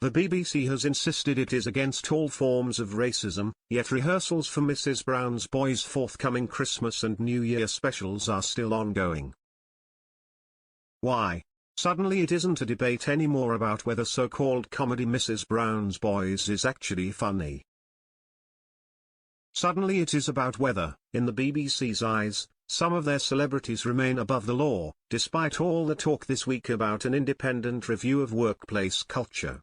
The BBC has insisted it is against all forms of racism, yet rehearsals for Mrs. Brown's Boys' forthcoming Christmas and New Year specials are still ongoing. Why? Suddenly it isn't a debate anymore about whether so-called comedy Mrs. Brown's Boys is actually funny. Suddenly it is about whether, in the BBC's eyes, some of their celebrities remain above the law, despite all the talk this week about an independent review of workplace culture.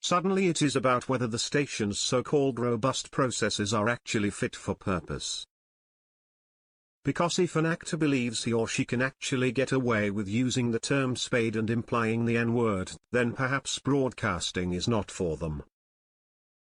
Suddenly it is about whether the station's so-called robust processes are actually fit for purpose. Because if an actor believes he or she can actually get away with using the term spade and implying the N-word, then perhaps broadcasting is not for them.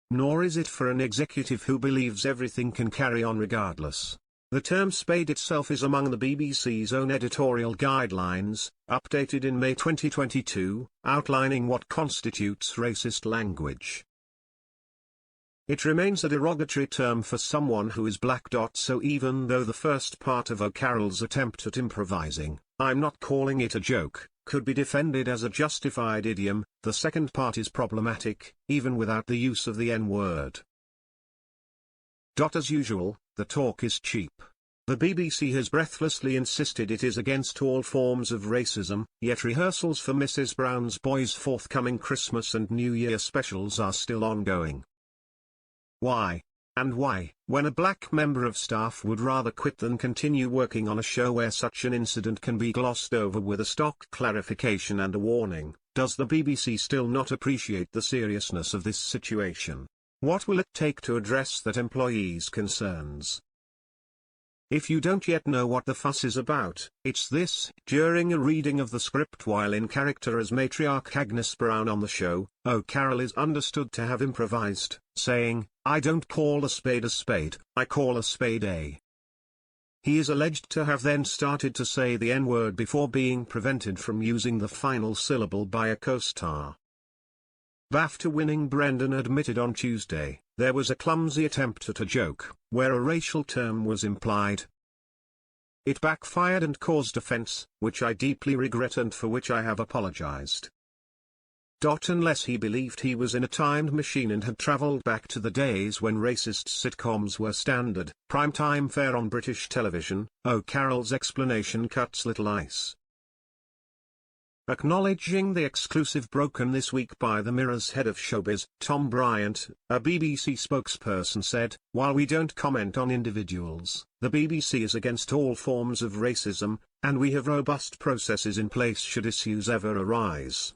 Nor is it for an executive who believes everything can carry on regardless. The term spade itself is among the BBC's own editorial guidelines, updated in May 2022, outlining what constitutes racist language. It remains a derogatory term for someone who is black. So even though the first part of O'Carroll's attempt at improvising, "I'm not calling it a joke," could be defended as a justified idiom, the second part is problematic, even without the use of the N-word. As usual, the talk is cheap. The BBC has breathlessly insisted it is against all forms of racism, yet rehearsals for Mrs. Brown's Boys' forthcoming Christmas and New Year specials are still ongoing. Why? And why, when a black member of staff would rather quit than continue working on a show where such an incident can be glossed over with a stock clarification and a warning, does the BBC still not appreciate the seriousness of this situation? What will it take to address that employees' concerns? If you don't yet know what the fuss is about, it's this: during a reading of the script while in character as matriarch Agnes Brown on the show, O'Carroll is understood to have improvised, saying, "I don't call a spade, I call a spade a." He is alleged to have then started to say the N-word before being prevented from using the final syllable by a co-star. BAFTA-winning Brendan admitted on Tuesday, there was a clumsy attempt at a joke, where a racial term was implied. It backfired and caused offense, which I deeply regret and for which I have apologized. Unless he believed he was in a time machine and had traveled back to the days when racist sitcoms were standard, primetime fare on British television, O'Carroll's explanation cuts little ice. Acknowledging the exclusive broken this week by the Mirror's head of showbiz, Tom Bryant, a BBC spokesperson said, "While we don't comment on individuals, the BBC is against all forms of racism, and we have robust processes in place should issues ever arise."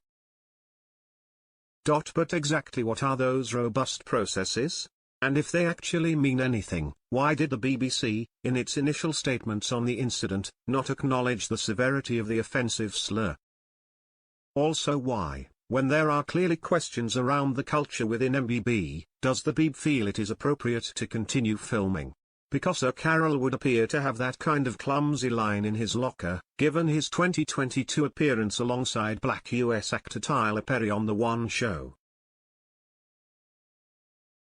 But exactly what are those robust processes? And if they actually mean anything, why did the BBC, in its initial statements on the incident, not acknowledge the severity of the offensive slur? Also why, when there are clearly questions around the culture within MBB, does the BB feel it is appropriate to continue filming? Because O'Carroll would appear to have that kind of clumsy line in his locker, given his 2022 appearance alongside black US actor Tyler Perry on The One Show.